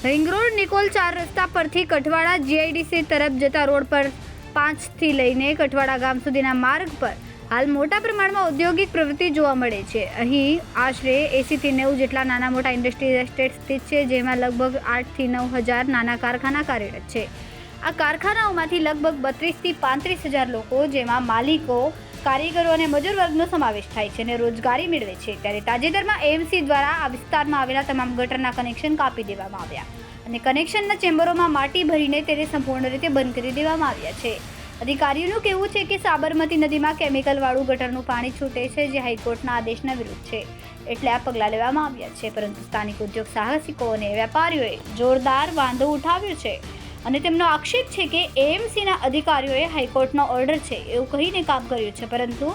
Ring road Nicol 4 रस्ता परथी कठवाड़ा GIDC तरफ जता रोड पर 5 થી લઈને કઠવાડા ગામ સુધીના માર્ગ પર હાલ મોટા પ્રમાણમાં ઔદ્યોગિક પ્રવૃત્તિ જોવા મળે છે। અહીં આશરે 80 થી 90 જેટલા નાના મોટા ઇન્ડસ્ટ્રીયલ એસ્ટેટ સ્થિત છે, જેમાં લગભગ 8 થી 9 હજાર નાના કારખાના કાર્યરત છે। આ કારખાનાઓમાંથી લગભગ 32 થી 35 હજાર લોકો, જેમાં માલિકો, કારીગરો અને મજૂર વર્ગનો સમાવેશ થાય છે અને રોજગારી મેળવે છે। ત્યારે તાજેતરમાં એએમસી દ્વારા આ વિસ્તારમાં આવેલા તમામ ગટરના કનેક્શન કાપી દેવામાં આવ્યા અને કનેક્શનના ચેમ્બરોમાં માટી ભરીને તેને સંપૂર્ણ રીતે બંધ કરી દેવામાં આવ્યા છે। અધિકારીઓનું કહેવું છે કે સાબરમતી નદીમાં કેમિકલવાળું ગટરનું પાણી છૂટે છે, જે હાઈકોર્ટના આદેશના વિરુદ્ધ છે, એટલે આ પગલાં લેવામાં આવ્યા છે। પરંતુ સ્થાનિક ઉદ્યોગ સાહસિકો અને વેપારીઓએ જોરદાર વાંધો ઉઠાવ્યો છે અને તેમનો આક્ષેપ છે કે એએમસીના અધિકારીઓએ હાઈકોર્ટનો ઓર્ડર છે એવું કહીને કામ કર્યું છે, પરંતુ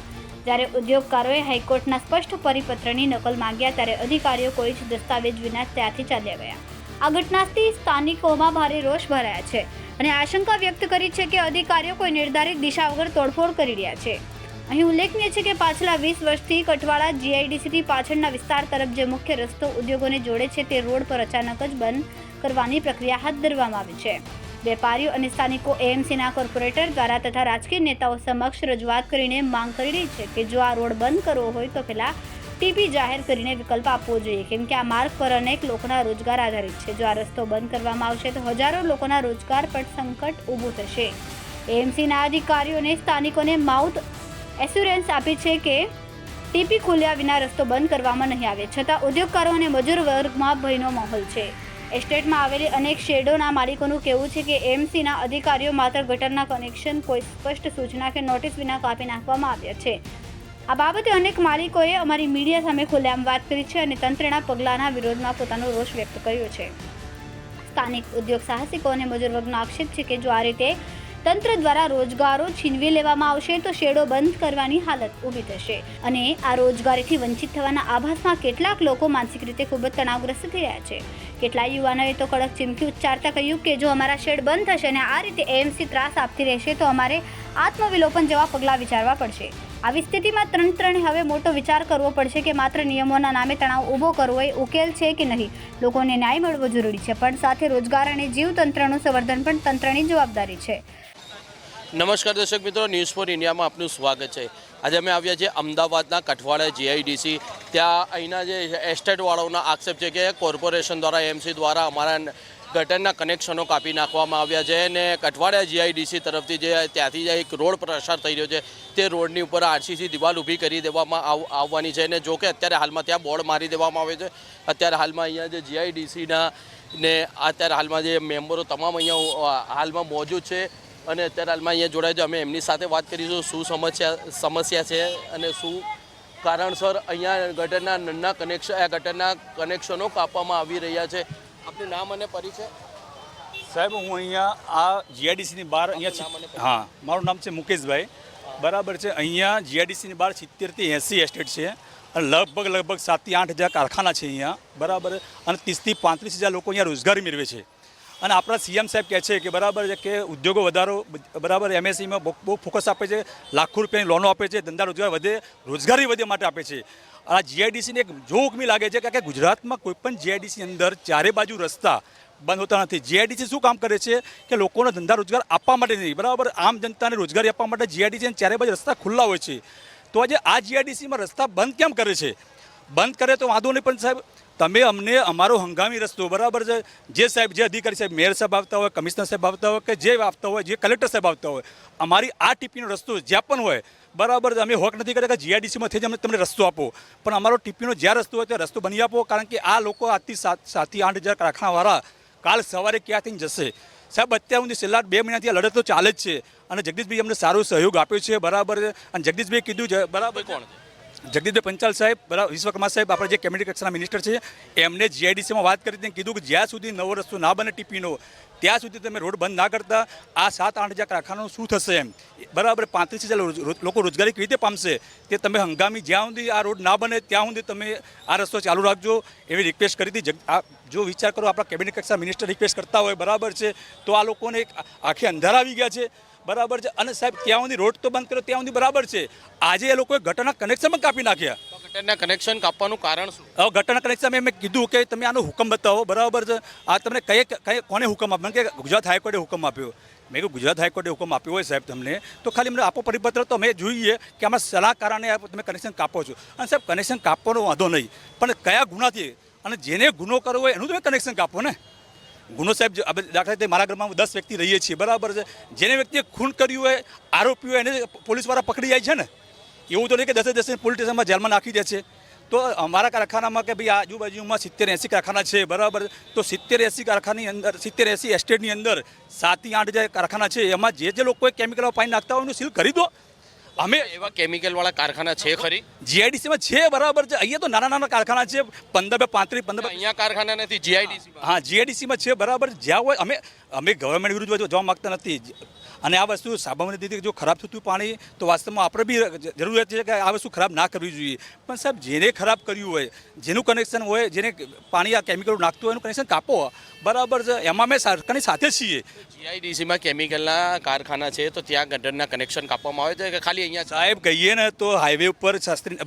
જ્યારે ઉદ્યોગકારોએ હાઈકોર્ટના સ્પષ્ટ પરિપત્રની નકલ માંગ્યા ત્યારે અધિકારીઓ કોઈ જ દસ્તાવેજ વિના ત્યાંથી ચાલ્યા ગયા। આ ઘટનાથી સ્થાનિકોમાં ભારે રોષ ભરાયા છે અને આશંકા વ્યક્ત કરી છે કે અધિકારીઓ કોઈ નિર્ધારિત દિશા વગર તોડફોડ કરી રહ્યા છે। અહીં ઉલ્લેખનીય છે કે પાછલા 20 વર્ષથી કઠવાડા જીઆઈડીસીથી પાછળના વિસ્તાર તરફ જે મુખ્ય રસ્તો ઉદ્યોગોને જોડે છે તે રોડ પર અચાનક જ બંધ કરવાની પ્રક્રિયા હાથ ધરવામાં આવી છે। વેપારીઓ અને સ્થાનિકો એએમસીના કોર્પોરેટર દ્વારા તથા રાજકીય નેતાઓ સમક્ષ રજૂઆત કરીને માંગ કરી રહી છે કે જો આ રોડ બંધ કરવો હોય તો પહેલા ટીપી જાહેર કરીને વિકલ્પ આપવો જોઈએ, કેમ કે આ માર્ગ પર અનેક લોકોના રોજગાર આધારિત છે। જો આ રસ્તો બંધ કરવામાં આવશે તો હજારો લોકોના રોજગાર પર સંકટ ઊભું થશે। એએમસીના અધિકારીઓને સ્થાનિકોને માઉથ એસ્યોરન્સ આપી છે કે ટીપી ખોલ્યા વિના રસ્તો બંધ કરવામાં નહીં આવે, છતાં ઉદ્યોગકારો અને મજૂર વર્ગમાં ભયનો માહોલ છે। એસ્ટેટમાં આવેલી અનેક શેડોના માલિકોનું કહેવું છે કે એએમસીના અધિકારીઓ માત્ર ગટરના કનેક્શન કોઈ સ્પષ્ટ સૂચના કે નોટિસ વિના કાપી નાખવામાં આવ્યા છે। આ બાબતે અનેક માલિકોએ અમારી મીડિયા સામે ખુલ્લેઆમ વાત કરી છે અને તંત્રના પગલાંના વિરોધમાં પોતાનો રોષ વ્યક્ત કર્યો છે। સ્થાનિક ઉદ્યોગ સાહસિકો અને મજૂર વર્ગનો આક્ષેપ છે કે જો આ રીતે તંત્ર દ્વારા રોજગારો છીનવી લેવામાં આવશે તો શેડો બંધ કરવાની હાલત ઊભી થશે અને આ રોજગારીથી વંચિત થવાના આભાસમાં કેટલાક લોકો માનસિક રીતે ખૂબ જ તણાવગ્રસ્ત થઈ રહ્યા છે। કેટલાક યુવાનોએ તો કડક ચીમકી ઉચ્ચારતા કહ્યું કે જો અમારા શેડ બંધ થશે અને આ રીતે એએમસી ત્રાસ આપતી રહેશે તો અમારે આત્મવિલોપન જેવા પગલાં વિચારવા પડશે। આવી સ્થિતિમાં તંત્રને હવે મોટો વિચાર કરવો પડશે કે માત્ર નિયમોના નામે તણાવ ઊભો કરવો એ ઉકેલ છે કે નહીં। લોકોને ન્યાય મળવો જરૂરી છે, પણ સાથે રોજગાર અને જીવતંત્રનું સંવર્ધન પણ તંત્રની જવાબદારી છે। નમસ્કાર દર્શક મિત્રો, ન્યૂઝ ફોર ઇન્ડિયામાં આપનું સ્વાગત છે। આજે અમે આવ્યા છીએ અમદાવાદના કઠવાડા જીઆઈડીસી। ત્યાં અહીંના જે એસ્ટેટવાળાઓના આક્ષેપ છે કે કોર્પોરેશન દ્વારા એએમસી દ્વારા અમારા ગટરના કનેક્શનો કાપી નાખવામાં આવ્યા છે અને કઠવાડા જીઆઈડીસી તરફથી જે ત્યાંથી જે એક રોડ પસાર થઈ રહ્યો છે તે રોડની ઉપર આરસીસી દિવાલ ઊભી કરી દેવામાં આવવાની છે અને જો કે અત્યારે હાલમાં ત્યાં બોર્ડ મારી દેવામાં આવે છે। અત્યારે હાલમાં અહીંયા જે જીઆઈડીસીના ને અત્યારે હાલમાં જે મેમ્બરો તમામ અહીંયા હાલમાં મોજૂદ છે અને અત્યારે હાલમાં અહીંયા જોડાય છે। અમે એમની સાથે વાત કરીશું શું સમસ્યા છે અને શું કારણસર અહીંયા ગટરના કનેક્શનો કાપવામાં આવી રહ્યા છે। આપનું નામ અને પરિચય? સાહેબ, હું અહીંયા આ જીઆઈડીસીની બહાર અહીંયા હા, મારું નામ છે મુકેશભાઈ, બરાબર છે। અહીંયા જીઆઈડીસીની બહાર 70 થી 80 એસ્ટેટ છે અને લગભગ 7 થી 8 હજાર કારખાના છે અહીંયા, બરાબર, અને 30 થી 35 હજાર લોકો અહીંયા રોજગારી મેળવે છે। અને આપણા સીએમ સાહેબ કહે છે કે બરાબર છે કે ઉદ્યોગો વધારો, બરાબર, એમએસઈમાં બહુ ફોકસ આપે છે, લાખો રૂપિયાની લોનો આપે છે, ધંધા રોજગાર વધે, રોજગારી વધે માટે આપે છે। આ જીઆઈડીસીને એક જોખમી લાગે છે કે ગુજરાતમાં કોઈ પણ જીઆઈડીસી અંદર ચારે બાજુ રસ્તા બંધ હોતા નથી। જીઆઈડીસી શું કામ કરે છે કે લોકોને ધંધા રોજગાર આપવા માટે નહીં, બરાબર, આમ જનતાને રોજગારી આપવા માટે જીઆઈડીસી ચારે બાજુ રસ્તા ખુલ્લા હોય છે। તો આજે આ જીઆઈડીસીમાં રસ્તા બંધ કેમ કરે છે? બંધ કરે તો વાંધો નહીં, પણ સાહેબ તમે અમને અમારો હંગામી રસ્તો, બરાબર છે, જે સાહેબ, જે અધિકારી સાહેબ, મેયર સાહેબ આવતા હોય, કમિશનર સાહેબ આવતા હોય કે જે આવતા હોય, જે કલેક્ટર સાહેબ આવતા હોય, અમારી આ ટીપીનો રસ્તો જ્યાં પણ હોય, બરાબર, અમે હોક નથી કરતા કે જીઆઈડીસીમાં થઈ જ અમે તમને રસ્તો આપો, પણ અમારો ટીપીનો જ્યાં રસ્તો હોય ત્યાં રસ્તો બની આપો, કારણ કે આ લોકો આજથી 7 થી 8 હજાર કારખાનાવાળા કાલ સવારે ક્યાંથી જશે? સાહેબ, અત્યાર સુધી છેલ્લા 2 મહિનાથી આ લડત તો ચાલે જ છે અને જગદીશભાઈ અમને સારો સહયોગ આપ્યો છે, બરાબર, અને જગદીશભાઈ કીધું છે, બરાબર, કોણ જગદીશભાઈ પંચાલ સાહેબ, બરાબર, વિશ્વકર્મા સાહેબ, આપણે જે કમ્યુનિકેશનના મિનિસ્ટર છે, એમને જીઆઈડીસીમાં વાત કરી હતી, કીધું કે જ્યાં સુધી નવો રસ્તો ના બને ટીપીનો ત્યાં સુધી તમે રોડ બંધ ના કરતા આ 7-8 હજાર કારખાનાનું શું થશે એમ, બરાબર, 35 હજાર લોકો રોજગારી કેવી રીતે પામશે તે તમે હંગામી જ્યાં સુધી આ રોડ ના બને ત્યાં સુધી તમે આ રસ્તો ચાલુ રાખજો એવી રિક્વેસ્ટ કરી હતી। જો વિચાર કરો, આપણા કમ્યુનિકેશન મિનિસ્ટર રિક્વેસ્ટ કરતા હોય, બરાબર છે, તો આ લોકોને એક આખી અંધારા આવી ગયા છે, બરાબર છે। અને સાહેબ ત્યાં સુધી રોડ તો બંધ કર્યો ત્યાં સુધી બરાબર છે, આજે એ લોકોએ ગટરના કનેક્શન પણ કાપી નાખ્યા। ગટરના કનેક્શન કાપવાનું કારણ શું? હવે ગટરના કનેક્શન મેં કીધું કે તમે આનો હુકમ બતાવો, બરાબર છે. આ તમને કોને હુકમ આપ્યો? કે ગુજરાત હાઈકોર્ટે હુકમ આપ્યો. મેં કહ્યું ગુજરાત હાઈકોર્ટે હુકમ આપ્યો હોય સાહેબ તમને, તો ખાલી અમને આપો પરિપત્ર, તો અમે જોઈએ કે આમાં સલાહકારને તમે કનેક્શન કાપો છો. અને સાહેબ કનેક્શન કાપવાનો વાંધો નહીં, પણ કયા ગુનાથી, અને જેને ગુનો કરવો હોય એનું તમે કનેક્શન કાપો ને. ગુનો સાહેબ દાખલા તરીકે મારા ઘરમાં 10 વ્યક્તિ રહીએ છીએ, બરાબર છે. જેને વ્યક્તિએ ખૂન કર્યું હોય, આરોપી હોય, એને પોલીસવાળા પકડી જાય છે ને. એવું તો નહીં કે 10 પોલીસ સ્ટેશનમાં જેલમાં નાખી દે છે. તો અમારા કારખાનામાં કે ભાઈ આજુબાજુમાં 70-80 કારખાના છે, બરાબર. તો 70-80 કારખાની અંદર 70-80 એસ્ટેટની અંદર 7 થી 8 જે કારખાના છે, એમાં જે લોકોએ કેમિકલ પાણી નાખતા હોય એનું સીલ કરી દો. અમે એવા કેમિકલવાળા કારખાના છે ખરી? જીઆઈડીસીમાં છે, બરાબર છે. અહીંયા તો નાના કારખાના છે, 15-35. અહીંયા કારખાના નથી, જીઆઈડીસી. હા, જીઆઈડીસીમાં છે, બરાબર. જ્યાં હોય અમે ગવર્મેન્ટ વિરુદ્ધ જવા માગતા નથી. અને આ વસ્તુ સાબરમતી નદીથી જો ખરાબ થતું પાણી, તો વાસ્તવમાં આપણે બી જરૂરિયાત છે કે આ વસ્તુ ખરાબ ના કરવી જોઈએ. પણ સાહેબ જેને ખરાબ કર્યું હોય, જેનું કનેક્શન હોય, જેને પાણી આ કેમિકલ નાખતું હોય એનું કનેક્શન કાપો, બરાબર છે. એમાં અમે સરકારની સાથે છીએ. જીઆઈડીસીમાં કેમિકલના કારખાના છે, તો ત્યાં ગટરના કનેક્શન કાપવામાં આવે છે કે ખાલી અહીંયા? સાહેબ કહીએ ને તો હાઈવે ઉપર શાસ્ત્રી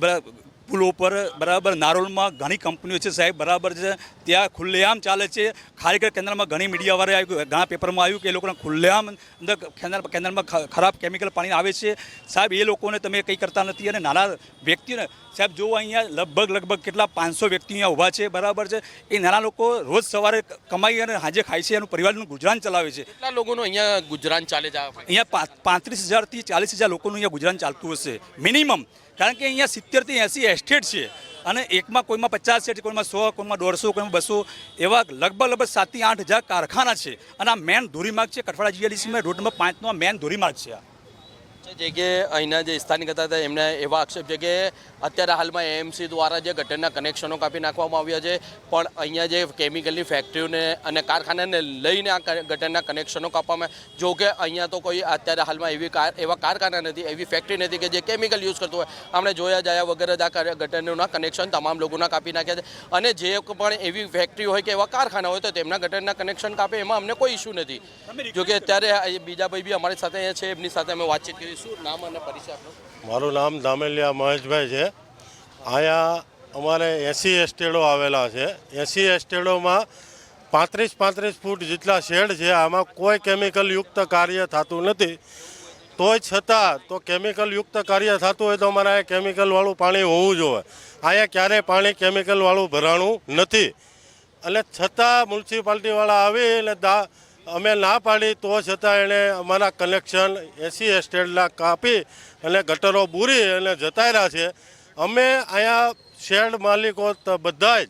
પુલો ઉપર, બરાબર, નારોલમાં ઘણી કંપનીઓ છે સાહેબ, બરાબર છે. ત્યાં ખુલ્લેઆમ ચાલે છે. ખારેકર કેન્દ્રમાં ઘણી મીડિયાવાળા આવ્યું, ઘણા પેપરમાં આવ્યું કે એ લોકોને ખુલ્લેઆમ અંદર કેન્દ્રમાં ખરાબ કેમિકલ પાણી આવે છે. સાહેબ એ લોકોને તમે કંઈ કરતા નથી. અને નાના વ્યક્તિને સાહેબ જો અહીંયા લગભગ કેટલા 500 વ્યક્તિ અહીંયા ઊભા છે, બરાબર છે. એ નાના લોકો રોજ સવારે કમાઈ અને સાંજે ખાય છે, એનું પરિવારનું ગુજરાન ચલાવે છે. કેટલા લોકોનું અહીંયા ગુજરાન ચાલે છે? અહીંયા 35,000 થી 40,000 લોકોનું અહીંયા ગુજરાન ચાલતું હશે મિનિમમ. કારણ કે અહીંયા 70 થી 80 એસ્ટેટ છે, અને એકમાં કોઈમાં 50 છે, કોઈમાં 100, કોઈમાં 150, કોઈમાં 200, એવા લગભગ 7 થી 8 હજાર કારખાના છે. અને આ મેન ધોરીમાર્ગ છે, કઠવાડા જીઆઈડીસીમાં રોડ નંબર 5 નો મેન ધોરીમાર્ગ છે. જે કે અહીંના જે સ્થાનિક હતા એમને એવા આક્ષેપ છે કે અત્યારે હાલમાં એએમસી દ્વારા જે ગટરના કનેક્શનો કાપી નાખવામાં આવ્યા છે, પણ અહીંયા જે કેમિકલની ફેક્ટરીઓને અને કારખાનાને લઈને આ ગટરના કનેક્શનો કાપવામાં, જો કે અહીંયા તો કોઈ અત્યારે હાલમાં એવા કારખાના નથી, એવી ફેક્ટરી નથી કે જે કેમિકલ યુઝ કરતું હોય. આપણે જોયા જાય વગર જ આ ગટરના કનેક્શન તમામ લોકોના કાપી નાખ્યા છે. અને જે પણ એવી ફેક્ટરી હોય કે એવા કારખાના હોય તો તેમના ગટરના કનેક્શન કાપે, એમાં અમને કોઈ ઇસ્યુ નથી. જો કે અત્યારે બીજા ભાઈ બી અમારી સાથે અહીંયા છે, એમની સાથે અમે વાતચીત કરી. શું નામ અને પરિચય આપનો? મારું નામ દામેલિયા મહેશભાઈ છે. અહીંયા અમારે 80 એસ્ટેડો આવેલા છે. 80 એસ્ટેડોમાં 35 ફૂટ જેટલા શેડ છે. આમાં કોઈ કેમિકલયુક્ત કાર્ય થતું નથી. તોય છતાં તો કેમિકલયુક્ત કાર્ય થતું હોય તો અમારે અહીંયા કેમિકલવાળું પાણી હોવું જોઈએ. અહીંયા ક્યારેય પાણી કેમિકલવાળું ભરાણું નથી. અને છતાં મ્યુનિસિપાલિટીવાળા આવી અને અમે ના પાડી તો છતાં એણે અમારા કનેક્શન 80 એસ્ટેટના કાપી અને ગટરો બૂરી અને જતા રહ્યા છે. અમે અહીંયા શેડ માલિકો બધા જ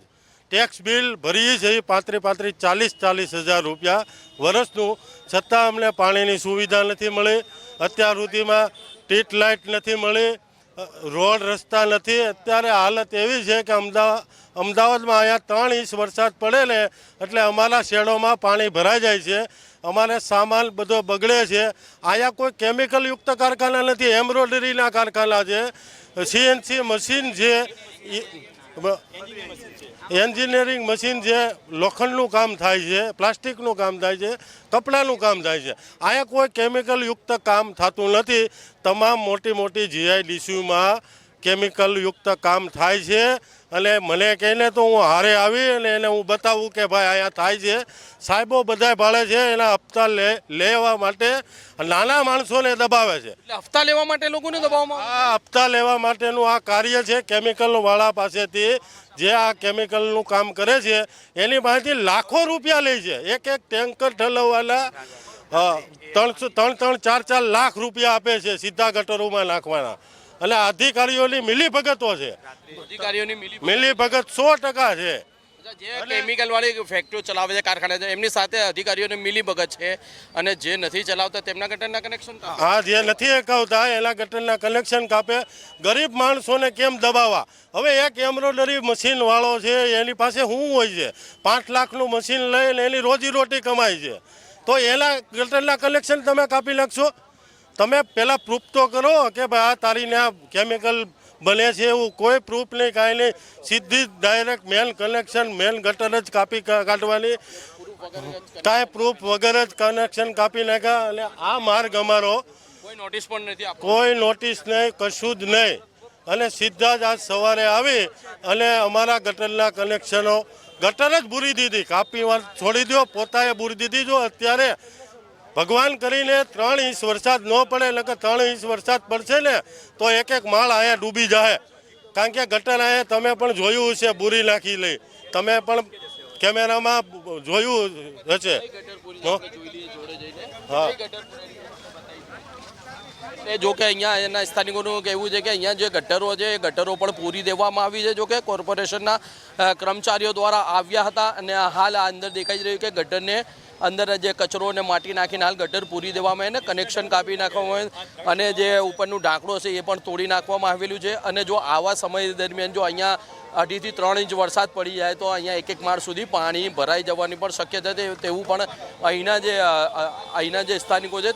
ટેક્સ બિલ ભરીએ છીએ 35-40 હજાર રૂપિયા વર્ષનું, છતાં અમને પાણીની સુવિધા નથી મળી. અત્યાર સુધીમાં સ્ટ્રીટ લાઇટ નથી મળી, રોડ રસ્તા નથી. અત્યારે હાલત એવી છે કે અમદાવાદમાં અહીંયા 3 ઇંચ વરસાદ પડે ને એટલે અમારા શેડોમાં પાણી ભરાઈ જાય છે. અમારે સામાન બધો બગડે છે. અહીંયા કોઈ કેમિકલયુક્ત કારખાના નથી, એમ્બ્રોઇડરીના કારખાના છે, સીએનસી મશીન છે, એન્જિનિયરિંગ મશીન છે, લોખંડનું કામ થાય છે, પ્લાસ્ટિકનું કામ થાય છે, કપડાનું કામ થાય છે. અહીંયા કોઈ કેમિકલયુક્ત કામ થતું નથી. તમામ મોટી જીઆઈડીસીમાં કેમિકલયુક્ત કામ થાય છે. અને મને કહીને તો હું હારે આવી અને એને હું બતાવું કે ભાઈ અહીંયા થાય છે. સાહેબો બધા ભાળે છે, એના હપ્તા લેવા માટે નાના માણસોને દબાવે છે. એટલે હપ્તા લેવા માટે લોકોને દબાવવામાં? આ હપ્તા લેવા માટેનું આ કાર્ય છે. કેમિકલવાળા પાસેથી જે આ કેમિકલનું કામ કરે છે એની પાસેથી લાખો રૂપિયા લે છે. એક ટેન્કર ઠલવવાના 3-4 લાખ રૂપિયા આપે છે સીધા ગટરોમાં નાખવાના. અને અધિકારીઓની મિલીભગતો છે. મિલીભગત 100% છે. જે કેમિકલ વાળી ફેક્ટરીઓ ચલાવે છે, કારખાના છે, એમની સાથે અધિકારીઓને મિલીભગત છે. અને જે નથી ચલાવતા તેમના ગટરના કનેક્શન, હા, જે નથી એકાવતા એના ગટરના કનેક્શન કાપે. ગરીબ માણસોને કેમ દબાવવા? હવે એક એમ્બ્રોઇડરી મશીન વાળો છે, એની પાસે શું હોય છે? 5 લાખનું મશીન લઈને એની રોજીરોટી કમાય છે. તો એના ગટરના કનેક્શન તમે કાપી નાખશો? તમે પહેલાં પ્રૂફ તો કરો કે ભાઈ આ તારીને આ કેમિકલ બને છે. એવું કોઈ પ્રૂફ નહીં, કાંઈ નહીં. સીધી ડાયરેક્ટ મેન કનેક્શન, મેન ગટર જ કાપી કાઢવાની. કાંઈ પ્રૂફ વગર જ કનેક્શન કાપી નાખ્યા. અને આ માર્ગ અમારો કોઈ નોટિસ પણ નથી, કોઈ નોટિસ નહીં, કશું જ નહીં. અને સીધા જ આજ સવારે આવી અને અમારા ગટરના કનેક્શનો ગટર જ બૂરી દીધી, કાપી છોડી દો, પોતાએ બૂરી દીધી. જો અત્યારે ભગવાન કરીને 3 ઇંચ વરસાદ ન પડે એટલે કે 3 ઇંચ વરસાદ પડશે ને તો એક માળ અહીંયા ડૂબી જાય. કારણ કે ગટર અહીંયા તમે પણ જોયું હશે, બૂરી નાખી લઈ, તમે પણ કેમેરામાં જોયું હશે. હા, જો કે અહીંયા એના સ્થાનિકોનું કહેવું છે કે અહીંયા જે ગટરો છે એ ગટરો પણ પૂરી દેવામાં આવી છે. જો કે કોર્પોરેશનના કર્મચારીઓ દ્વારા આવ્યા હતા અને હાલ આ અંદર દેખાઈ રહ્યું કે ગટરને અંદર જે કચરો અને માટી નાખીને હાલ ગટર પૂરી દેવામાં આવે ને કનેક્શન કાપી નાખવામાં આવે અને જે ઉપરનું ઢાંકણું છે એ પણ તોડી નાખવામાં આવેલું છે. અને જો આવા સમય દરમિયાન જો અહીંયા 2.5 થી 3 ઇંચ વરસાદ પડી જાય તો અહીંયા એક માળ સુધી પાણી ભરાઈ જવાની પણ શક્યતા છે. તેવું પણ અહીંના જે સ્થાનિકો છે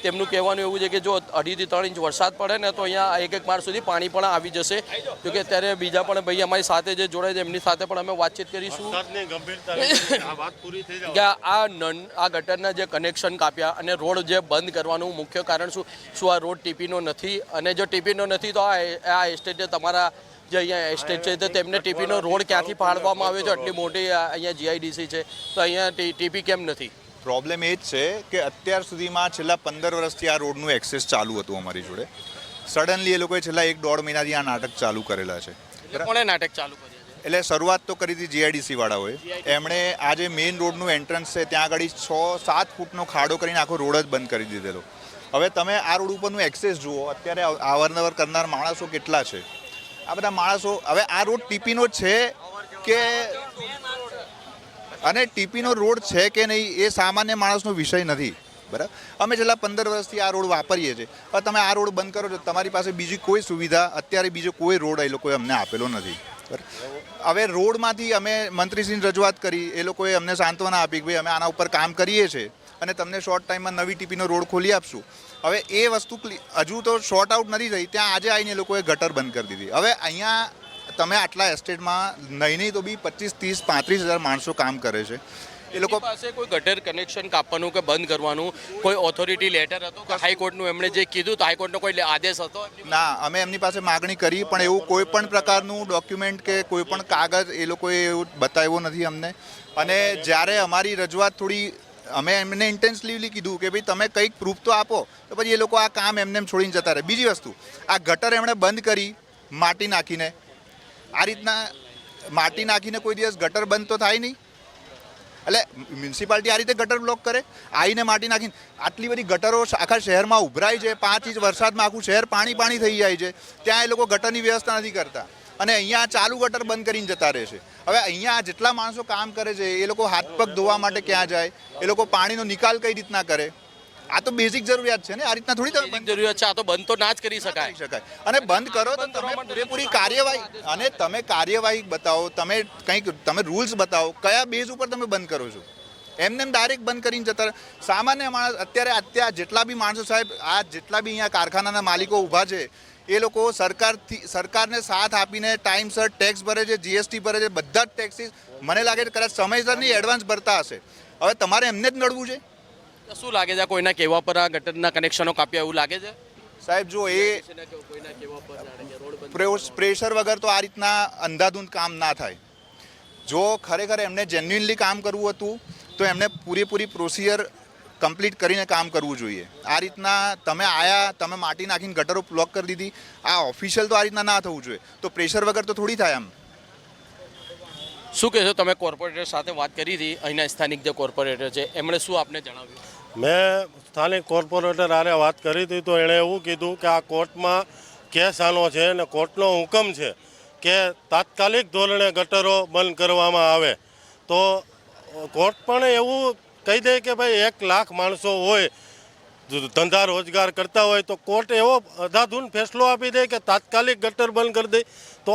તેમનું કહેવાનું એવું છે કે જો 2.5 થી 3 ઇંચ વરસાદ પડે ને તો અહીંયા એક માળ સુધી પાણી પણ આવી જશે. જો કે અત્યારે બીજા પણ ભાઈ અમારી સાથે જે જોડાય છે એમની સાથે પણ અમે વાતચીત કરીશું વરસાદની ગંભીરતા આ વાત પૂરી થઈ જાય. કે આ ગટરના જે કનેક્શન કાપ્યા અને રોડ જે બંધ કરવાનું મુખ્ય કારણ શું આ રોડ ટીપીનો નથી? અને જો ટીપીનો નથી તો આ એસ્ટેટે તમારા જે અહીંયા એસ્ટેટ છે તો તેમને ટીપીનો રોડ ક્યાંથી પાડવામાં આવ્યો છે? આટલી મોટી અહીંયા જીઆઈડીસી છે તો અહીંયા ટીપી કેમ નથી? પ્રોબ્લેમ એ જ છે કે અત્યાર સુધીમાં છેલ્લા 15 વર્ષથી આ રોડનું એક્સેસ ચાલુ હતું અમારી જોડે. સડનલી એ લોકોએ છેલ્લા 1-1.5 મહિનાથી આ નાટક ચાલુ કરેલા છે. કોણે નાટક ચાલુ કર્યું છે? એટલે શરૂઆત તો કરી હતી જીઆઈડીસી વાળાઓએ. એમણે આ જે મેઇન રોડનું એન્ટ્રન્સ છે ત્યાં આગળ 6-7 ફૂટનો ખાડો કરીને આખો રોડ જ બંધ કરી દીધેલો. હવે તમે આ રોડ ઉપરનું એક્સેસ જુઓ, અત્યારે અવારનવાર કરનાર માણસો કેટલા છે. આ બધા માણસો, હવે આ રોડ ટીપીનો છે કે અને ટીપીનો રોડ છે કે નહીં એ સામાન્ય માણસનો વિષય નથી, બરાબર. અમે છેલ્લા 15 વર્ષથી આ રોડ વાપરીએ છીએ. હવે તમે આ રોડ બંધ કરો છો, તમારી પાસે બીજી કોઈ સુવિધા અત્યારે બીજો કોઈ રોડ એ લોકોએ અમને આપેલો નથી, બરાબર. હવે રોડમાંથી અમે મંત્રીશ્રીની રજૂઆત કરી, એ લોકોએ અમને સાંત્વના આપી કે ભાઈ અમે આના ઉપર કામ કરીએ છીએ અને તમને શોર્ટ ટાઈમમાં નવી ટીપીનો રોડ ખોલી આપશું. હવે એ વસ્તુ હજુ તો શોર્ટ આઉટ નથી થઈ, ત્યાં આજે આવીને એ લોકોએ ગટર બંધ કરી દીધી. હવે અહીંયા તમે આટલા એસ્ટેટમાં નહીં તો બી 25-30-35 હજાર માણસો કામ કરે છે. એ લોકો પાસે કોઈ ગટર કનેક્શન કાપવાનું કે બંધ કરવાનું કોઈ ઓથોરિટી લેટર હતો કે હાઈકોર્ટનું એમણે જે કીધું તો હાઈકોર્ટનો કોઈ આદેશ હતો? ના, અમે એમની પાસે માગણી કરી પણ એવું કોઈ પણ પ્રકારનું ડોક્યુમેન્ટ કે કોઈ પણ કાગળ એ લોકોએ એવું બતાવ્યો નથી અમને. અને જ્યારે અમારી રજૂઆત થોડી અમે એમને ઇન્ટેન્સલી કીધું કે ભાઈ તમે કંઈક પ્રૂફ તો આપો, તો પછી એ લોકો આ કામ એમને છોડીને જતા રહે. બીજી વસ્તુ, આ ગટર એમણે બંધ કરી માટી નાખીને. આ રીતના માટી નાખીને કોઈ દિવસ ગટર બંધ તો થાય નહીં. એટલે મ્યુનિસિપાલિટી આ રીતે ગટર બ્લોક કરે, આવીને માટી નાખીને. આટલી બધી ગટરો આખા શહેરમાં ઉભરાય છે, 5 ઇંચ વરસાદમાં આખું શહેર પાણી થઈ જાય છે, ત્યાં એ લોકો ગટરની વ્યવસ્થા નથી કરતા અને અહીંયા ચાલુ ગટર બંધ કરીને જતા રહે છે. હવે અહીંયા જેટલા માણસો કામ કરે છે એ લોકો હાથ પગ ધોવા માટે ક્યાં જાય? એ લોકો પાણીનો નિકાલ કઈ રીતના કરે? આ તો બેઝિક જરૂરિયાત છે ને, આ રીતના થોડી જરૂરિયાત છે. આ તો બંધ તો ના જ કરી શકાય. અને બંધ કરો તો તમે પૂરેપૂરી કાર્યવાહી, અને તમે કાર્યવાહી બતાવો, તમે રૂલ્સ બતાવો, કયા બેઝ ઉપર તમે બંધ કરો છો. એમને ડાયરેક્ટ બંધ કરીને જતા સામાન્ય માણસ. અત્યારે જેટલા બી માણસો સાહેબ, આ જેટલા બી અહીંયા કારખાનાના માલિકો ઊભા છે એ લોકો સરકારને સાથ આપીને ટાઈમસર ટેક્સ ભરે છે, જીએસટી ભરે છે, બધા જ ટેક્સીસ મને લાગે છે કદાચ સમયસર નહીં એડવાન્સ ભરતા હશે. હવે તમારે એમને જ નડવું છે? શું લાગે છે કોઈના કહેવા પર આ ગટરના કનેક્શનો કાપ્યા એવું લાગે છે? સાહેબ જો એ પ્રેશર વગર તો આ રીતના અંધાધૂંધ કામ ના થાય. જો ખરેખર એમને જેન્યુઇનલી કામ કરવું હતું તો એમને પૂરેપૂરી પ્રોસિજર કમ્પ્લીટ કરીને કામ કરવું જોઈએ. આ રીતના તમે આયા, તમે માટી નાખીને ગટરો બ્લોક કરી દીધી, આ ઓફિશિયલ તો આ રીતના ના થવું જોઈએ. તો પ્રેશર વગર તો થોડી થાય આમ. શું કહેશો? તમે કોર્પોરેટર સાથે વાત કરી હતી, અહીંના સ્થાનિક જે કોર્પોરેટર છે એમણે શું આપને જણાવ્યું? મેં સ્થાનિક કોર્પોરેટર આરે વાત કરી હતી તો એણે એવું કીધું કે આ કોર્ટમાં કેસ આનો છે અને કોર્ટનો હુકમ છે કે તાત્કાલિક ધોરણે ગટરો બંધ કરવામાં આવે. તો કોર્ટ પણ એવું કહી દે કે ભાઈ 1 લાખ માણસો હોય, ધંધા રોજગાર કરતા હોય તો કોર્ટ એવો અંધાધૂંધ ફેસલો આપી દે કે તાત્કાલિક ગટર બંધ કરી દે. તો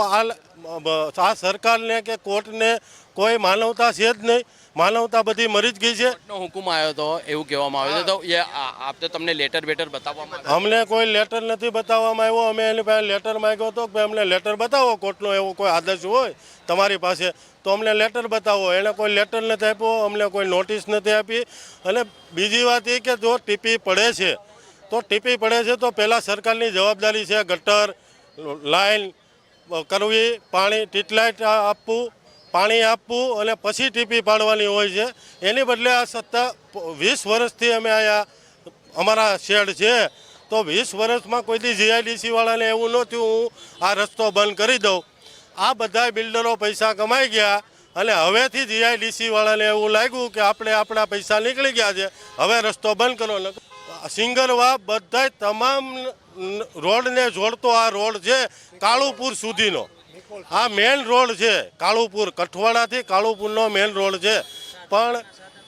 આ સરકારને કે કોર્ટને કોઈ માનવતા છે જ નહીં. માનવતા બધી મરી જ ગઈ છે. હુકમ આવ્યો હતો એવું કહેવામાં આવ્યું છે, તો એ આપને તમને લેટર બેટર બતાવવામાં આવ્યો? અમને કોઈ લેટર નથી બતાવવામાં આવ્યો. અમે એની પાસે લેટર માંગ્યો હતો કે અમને લેટર બતાવો, કોર્ટનો એવો કોઈ આદેશ હોય તમારી પાસે તો અમને લેટર બતાવો. એણે કોઈ લેટર નથી આપ્યો, અમને કોઈ નોટિસ નથી આપી. અને બીજી વાત એ કે જો ટીપી પડે છે તો પહેલાં સરકારની જવાબદારી છે ગટર લાઈન કરવી, પાણી ટ્રીટલાઇટ આપવું, પાણી આપવું અને પછી ટીપી પાડવાની હોય છે. એની બદલે આ 20 વર્ષથી અમે અહીંયા અમારા શેડ છે, તો 20 વર્ષમાં કોઈથી જીઆઈડીસી વાળાને એવું નહોતું હું આ રસ્તો બંધ કરી દઉં. આ બધા બિલ્ડરો પૈસા કમાઈ ગયા અને હવેથી જીઆઈડીસી વાળાને એવું લાગ્યું કે આપણે આપણા પૈસા નીકળી ગયા છે, હવે રસ્તો બંધ કરો. સિંગરવા બધાય તમામ રોડને જોડતો આ રોડ છે કાળુપુર સુધીનો. આ મેઇન રોડ છે કાળુપુર, કઠવાડાથી કાળુપુરનો મેઇન રોડ છે. પણ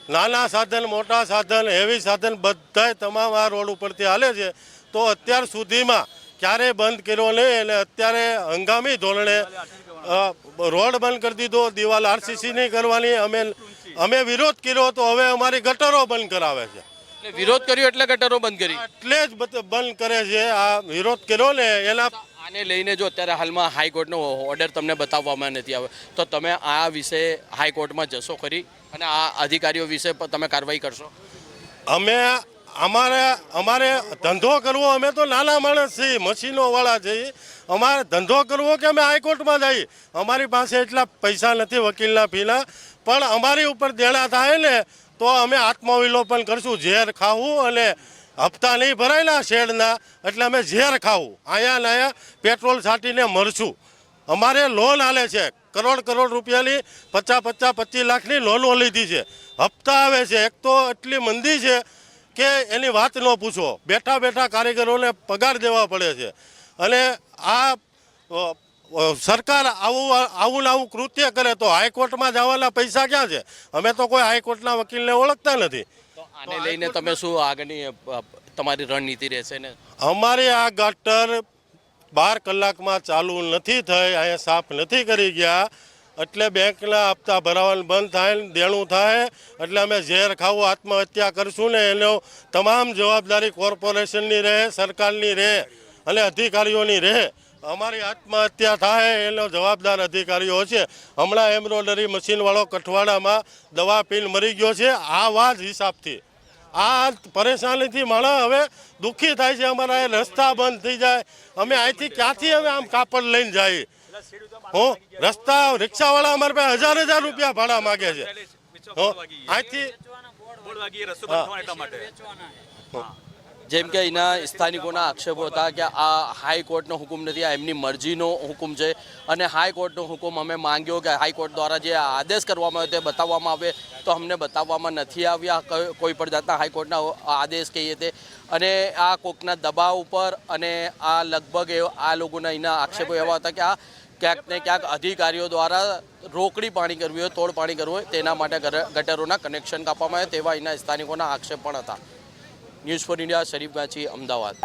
નાના સાધન, મોટા સાધન, હેવી સાધન બધાય તમામ આ રોડ ઉપરથી હાલે છે. તો અત્યાર સુધીમાં ક્યારેય બંધ કર્યો નહીં અને અત્યારે હંગામી ધોરણે રોડ બંધ કરી દીધો. દિવાલ આરસીસી નહીં કરવાની અમે વિરોધ કર્યો તો હવે અમારી ગટરો બંધ કરાવે છે. એટલે વિરોધ કર્યો એટલે ગટરો બંધ કરી. એટલે જ બંધ કરે છે. આ વિરોધ કર્યો ને એના આને લઈને જો અત્યારે હાલમાં હાઈકોર્ટનો ઓર્ડર તમને બતાવવામાં નથી આવે તો તમે આ વિશે હાઈકોર્ટમાં જશો ખરી અને આ અધિકારીઓ વિશે પણ તમે કાર્યવાહી કરશો? અમારે ધંધો કરવો, અમે તો નાના માણસ છીએ, મશીનોવાળા છીએ. અમારે ધંધો કરવો કે અમે હાઈકોર્ટમાં જઈએ? અમારી પાસે એટલા પૈસા નથી વકીલના ફીના, પણ અમારી ઉપર દેણા થાય ને તો અમે આત્મવિલોપન કરશું. ઝેર ખાવું અને હપ્તા નહીં ભરાયેલા શેડના એટલે અમે ઝેર ખાવું, અહીંયા ને અહીંયા પેટ્રોલ છાંટીને મરશું. અમારે લોન હાલે છે કરોડ રૂપિયાની, 25 લાખની લોનો લીધી છે. હપ્તા આવે છે. એક તો એટલી મંદી છે કે એની વાત ન પૂછો. બેઠા કારીગરોને પગાર દેવા પડે છે. અને આ સરકાર આવું કૃત્ય કરે તો હાઈકોર્ટમાં જવાના પૈસા ક્યાં છે? અમે તો કોઈ હાઈકોર્ટના વકીલને ઓળખતા નથી. તો આને લઈને તમે શું આગળની તમારી રણનીતિ રહેશે ને? અમારી આ ગટર 12 કલાકમાં ચાલુ નથી થઈ, અહીંયા સાફ નથી કરી ગયા એટલે બેંકના હપ્તા ભરાવાનું બંધ થાય, દેણું થાય એટલે અમે ઝેર ખાવું, આત્મહત્યા કરશું ને એનો તમામ જવાબદારી કોર્પોરેશનની રહે, સરકારની રહે અને અધિકારીઓની રહે. અમારી આત્મહત્યા થાય એનો જવાબદાર અધિકારીઓ છે. હમણાં એમ્બ્રોઇડરી મશીનવાળો કઠવાડામાં દવા પીને મરી ગયો છે. આ વાત હિસાબથી આ પરેશાનીથી માણસ હવે દુઃખી થાય છે. અમારા રસ્તા બંધ થઈ જાય, અમે અહીંથી ક્યાંથી હવે આમ કાપડ લઈને જઈએ? રસ્તા રિક્ષાવાળા અમારા પાસે 1000 રૂપિયા ભાડા માગે છે. અહીંથી જેમ કે અહીંના સ્થાનિકોના આક્ષેપો હતા કે આ હાઈકોર્ટનો હુકમ નથી, આ એમની મરજીનો હુકમ છે અને હાઈકોર્ટનો હુકમ અમે માંગ્યો કે હાઈકોર્ટ દ્વારા જે આદેશ કરવામાં આવ્યો તે બતાવવામાં આવે તો અમને બતાવવામાં નથી આવ્યા કોઈ પણ જાતના હાઈકોર્ટના આદેશ કહીએ તે. અને આ કોકના દબાવ ઉપર અને આ લગભગ આ લોકોના અહીંના આક્ષેપો એવા હતા કે આ ક્યાંક ને ક્યાંક અધિકારીઓ દ્વારા રોકડી પાણી કરવી હોય, તોડ પાણી કરવું હોય તેના માટે ગટરોના કનેક્શન કાપવામાં આવે તેવા અહીંના સ્થાનિકોના આક્ષેપ પણ હતા. News for India, Sharif Ganchi, Ahmedabad.